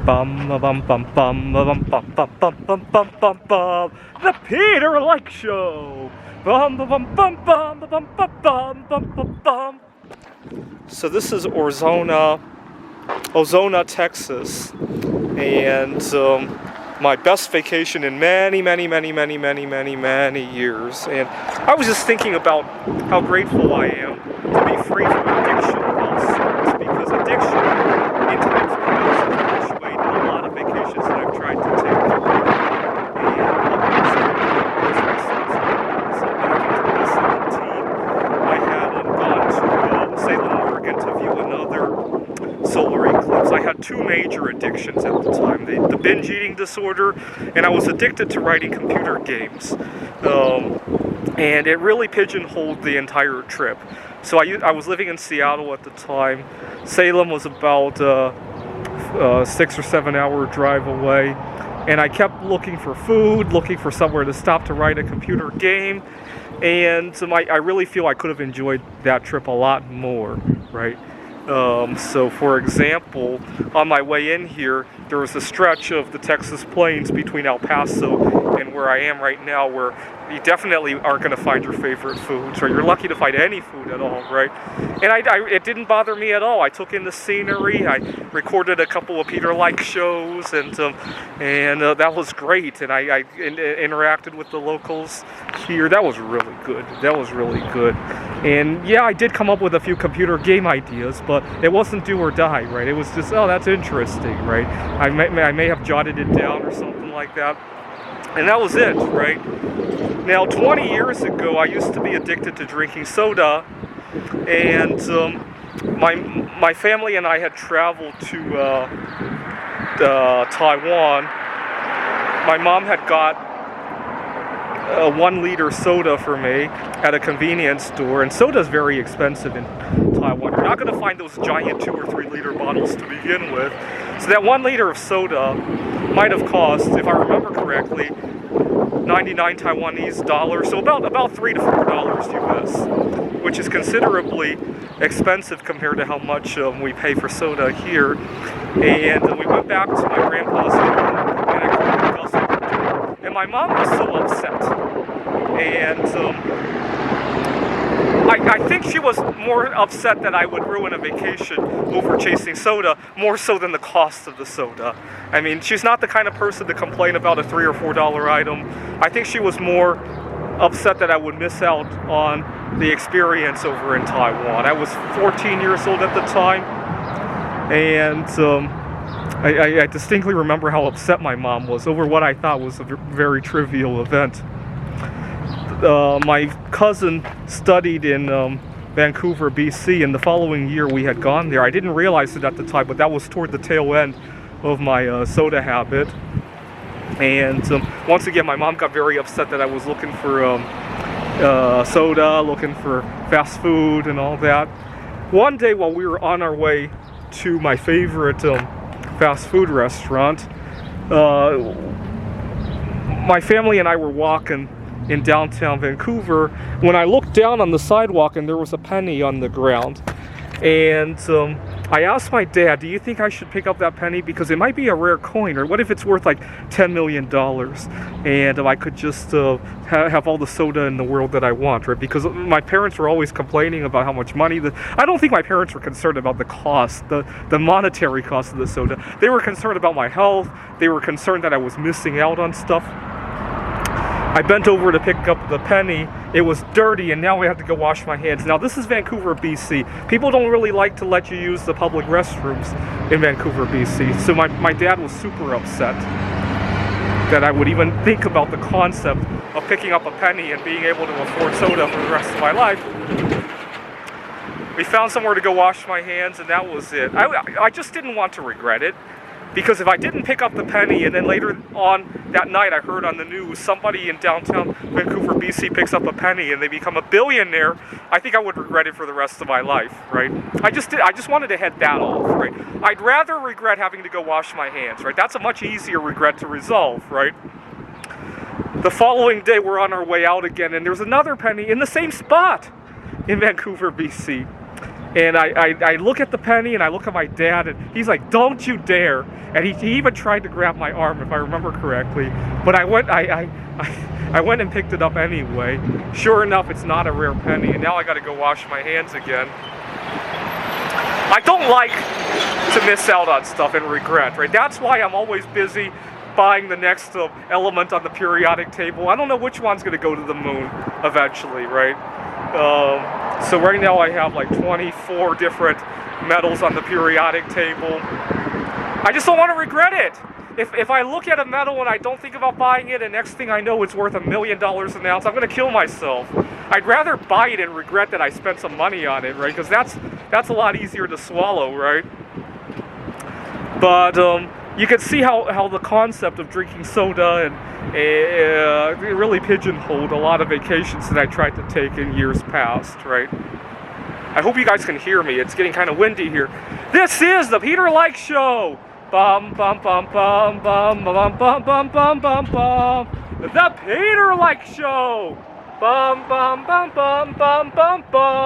Bum bum bum bum bum bum bum bum bum bum bum bum bum. The Peter Like Show. Bum bum bum bum bum bum bum bum bum bum bum. So this is Ozona, Texas, and my best vacation in many years. And I was just thinking about how grateful I am to be free from addiction of all sorts, because addiction in times past has perpetuated a lot of vacations that I've tried to take. And back in 2017, I had gone to Salem, Oregon to view another solar eclipse. I had two major addictions at the time, the binge eating disorder, and I was addicted to writing computer games. And it really pigeonholed the entire trip. So I was living in Seattle at the time. Salem was about a 6 or 7 hour drive away. And I kept looking for food, looking for somewhere to stop to write a computer game. And I really feel I could have enjoyed that trip a lot more, right? So for example, on my way in here, there was a stretch of the Texas plains between El Paso and where I am right now, where you definitely aren't going to find your favorite foods, right? You're lucky to find any food at all, right? And it didn't bother me at all. I took in the scenery. I recorded a couple of Peter Like shows, and that was great. And I interacted with the locals here. That was really good. And yeah, I did come up with a few computer game ideas, but it wasn't do or die, right? It was just, oh, that's interesting, right? I may have jotted it down or something like that. And that was it, right? Now, 20 years ago, I used to be addicted to drinking soda, and my family and I had traveled to Taiwan. My mom had got a 1 liter soda for me at a convenience store, and soda is very expensive in Taiwan. You're not going to find those giant 2 or 3 liter bottles to begin with. So that 1 liter of soda might have cost, if I remember correctly, 99 Taiwanese dollars, so about $3 to $4 US, which is considerably expensive compared to how much we pay for soda here. And we went back to my grandpa's home, and I couldn't guzzle. And my mom was so upset. And I think she was more upset that I would ruin a vacation over chasing soda, more so than the cost of the soda. I mean, she's not the kind of person to complain about a $3 or $4 item. I think she was more upset that I would miss out on the experience over in Taiwan. I was 14 years old at the time, and I distinctly remember how upset my mom was over what I thought was a very trivial event. My cousin studied in Vancouver, BC, and the following year we had gone there. I didn't realize it at the time, but that was toward the tail end of my soda habit. And once again, my mom got very upset that I was looking for soda, looking for fast food and all that. One day while we were on our way to my favorite fast food restaurant, my family and I were walking in downtown Vancouver when I looked down on the sidewalk and there was a penny on the ground. And I asked my dad, do you think I should pick up that penny? Because it might be a rare coin, or what if it's worth like $10 million? And I could just have all the soda in the world that I want, right? Because my parents were always complaining about how much money. I don't think my parents were concerned about the cost, the monetary cost of the soda. They were concerned about my health. They were concerned that I was missing out on stuff. I bent over to pick up the penny. It was dirty, and now I have to go wash my hands. Now, this is Vancouver, BC. People don't really like to let you use the public restrooms in Vancouver, BC. So my dad was super upset that I would even think about the concept of picking up a penny and being able to afford soda for the rest of my life. We found somewhere to go wash my hands, and that was it. I just didn't want to regret it. Because if I didn't pick up the penny, and then later on that night I heard on the news somebody in downtown Vancouver, BC picks up a penny and they become a billionaire, I think I would regret it for the rest of my life, right? I just wanted to head that off, right? I'd rather regret having to go wash my hands, right? That's a much easier regret to resolve, right? The following day we're on our way out again, and there's another penny in the same spot in Vancouver, BC. And I look at the penny and I look at my dad and he's like, don't you dare. And he even tried to grab my arm, if I remember correctly. But I went and picked it up anyway. Sure enough, it's not a rare penny. And now I got to go wash my hands again. I don't like to miss out on stuff and regret, right? That's why I'm always busy buying the next element on the periodic table. I don't know which one's going to go to the moon eventually, right? So right now I have like 24 different metals on the periodic table. I just don't want to regret it. If I look at a metal and I don't think about buying it, and next thing I know it's worth $1 million an ounce, I'm going to kill myself. I'd rather buy it and regret that I spent some money on it, right? Because that's a lot easier to swallow, right? But you can see how the concept of drinking soda and really pigeonholed a lot of vacations that I tried to take in years past, right? I hope you guys can hear me. It's getting kind of windy here. This is the Peter Like Show. Bum bum bum bum bum bum bum bum bum bum bum. The Peter Like Show. Bum bum bum bum bum bum bum.